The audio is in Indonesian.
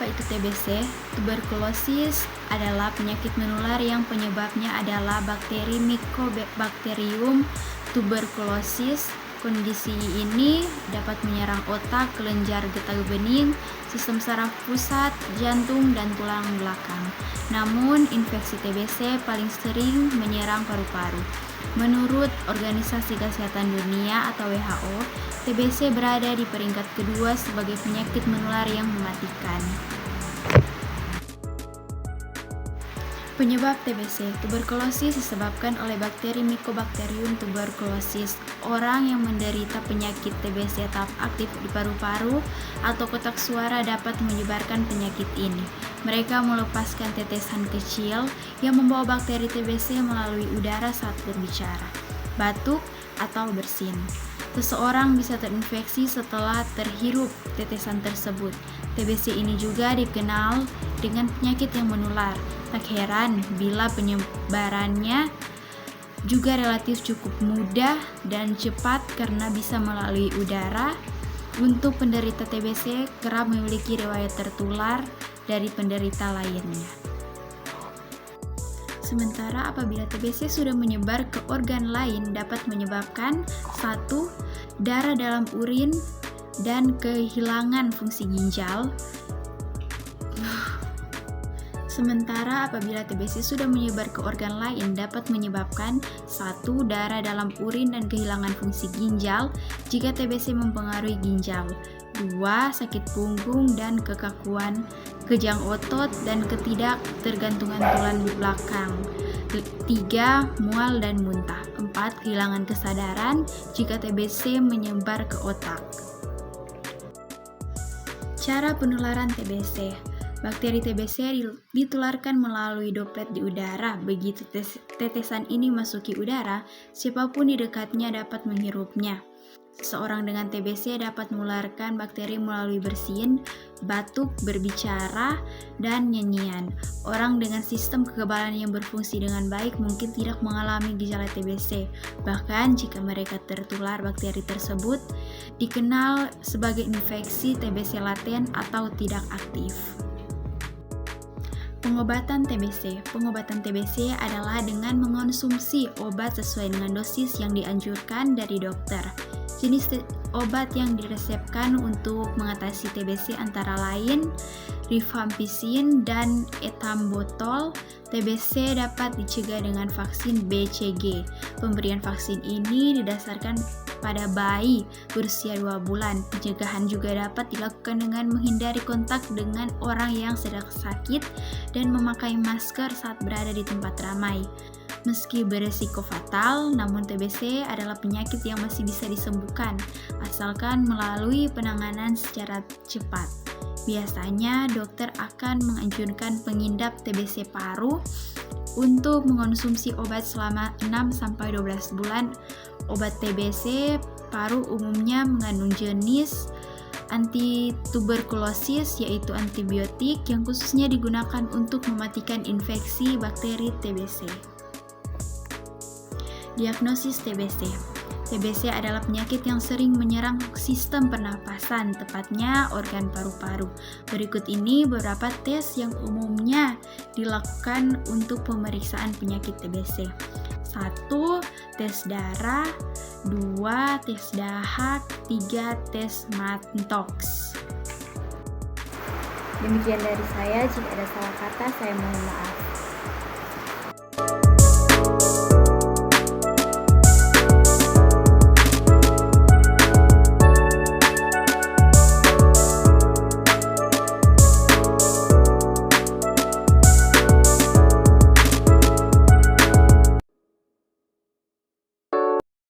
apa itu TBC? Tuberkulosis adalah penyakit menular yang penyebabnya adalah bakteri Mycobacterium tuberculosis. Kondisi ini dapat menyerang otak, kelenjar getah bening, sistem saraf pusat, jantung, dan tulang belakang. Namun, infeksi TBC paling sering menyerang paru-paru. Menurut Organisasi Kesehatan Dunia atau WHO, TBC berada di peringkat kedua sebagai penyakit menular yang mematikan. Penyebab TBC, tuberkulosis disebabkan oleh bakteri Mycobacterium tuberculosis. Orang yang menderita penyakit TBC tahap aktif di paru-paru atau kotak suara dapat menyebarkan penyakit ini. Mereka melepaskan tetesan kecil yang membawa bakteri TBC melalui udara saat berbicara, batuk, atau bersin. Seseorang bisa terinfeksi setelah terhirup tetesan tersebut. TBC ini juga dikenal dengan penyakit yang menular. Tak heran bila penyebarannya juga relatif cukup mudah dan cepat karena bisa melalui udara. Untuk penderita TBC kerap memiliki riwayat tertular dari penderita lainnya. Sementara apabila TBC sudah menyebar ke organ lain dapat menyebabkan 1. Darah dalam urin dan kehilangan fungsi ginjal. Sementara apabila TBC sudah menyebar ke organ lain dapat menyebabkan 1. Darah dalam urin dan kehilangan fungsi ginjal jika TBC mempengaruhi ginjal. 2. Sakit punggung dan kekakuan, kejang otot dan ketidaktergantungan tulang belakang. 3. Mual dan muntah. 4. Kehilangan kesadaran jika TBC menyebar ke otak. Cara penularan TBC. Bakteri TBC ditularkan melalui droplet di udara. Begitu tetesan ini masuki udara, siapapun di dekatnya dapat menghirupnya. Seseorang dengan TBC dapat menularkan bakteri melalui bersin, batuk, berbicara, dan nyanyian. Orang dengan sistem kekebalan yang berfungsi dengan baik mungkin tidak mengalami gejala TBC. Bahkan jika mereka tertular bakteri tersebut, dikenal sebagai infeksi TBC laten atau tidak aktif. Pengobatan TBC. Pengobatan TBC adalah dengan mengonsumsi obat sesuai dengan dosis yang dianjurkan dari dokter. Jenis obat yang diresepkan untuk mengatasi TBC antara lain rifampicin dan ethambutol. TBC dapat dicegah dengan vaksin BCG. Pemberian vaksin ini didasarkan pada bayi berusia 2 bulan. Pencegahan juga dapat dilakukan dengan menghindari kontak dengan orang yang sedang sakit dan memakai masker saat berada di tempat ramai. Meski beresiko fatal, namun TBC adalah penyakit yang masih bisa disembuhkan, asalkan melalui penanganan secara cepat. Biasanya, dokter akan menganjurkan pengidap TBC paru untuk mengonsumsi obat selama 6-12 bulan. Obat TBC paru umumnya mengandung jenis antituberkulosis, yaitu antibiotik yang khususnya digunakan untuk mematikan infeksi bakteri TBC. Diagnosis TBC. TBC adalah penyakit yang sering menyerang sistem pernapasan, tepatnya organ paru-paru. Berikut ini beberapa tes yang umumnya dilakukan untuk pemeriksaan penyakit TBC. 1. Tes darah. 2. Tes dahak. 3. Tes Mantoux. Demikian dari saya, jika ada salah kata saya mohon maaf.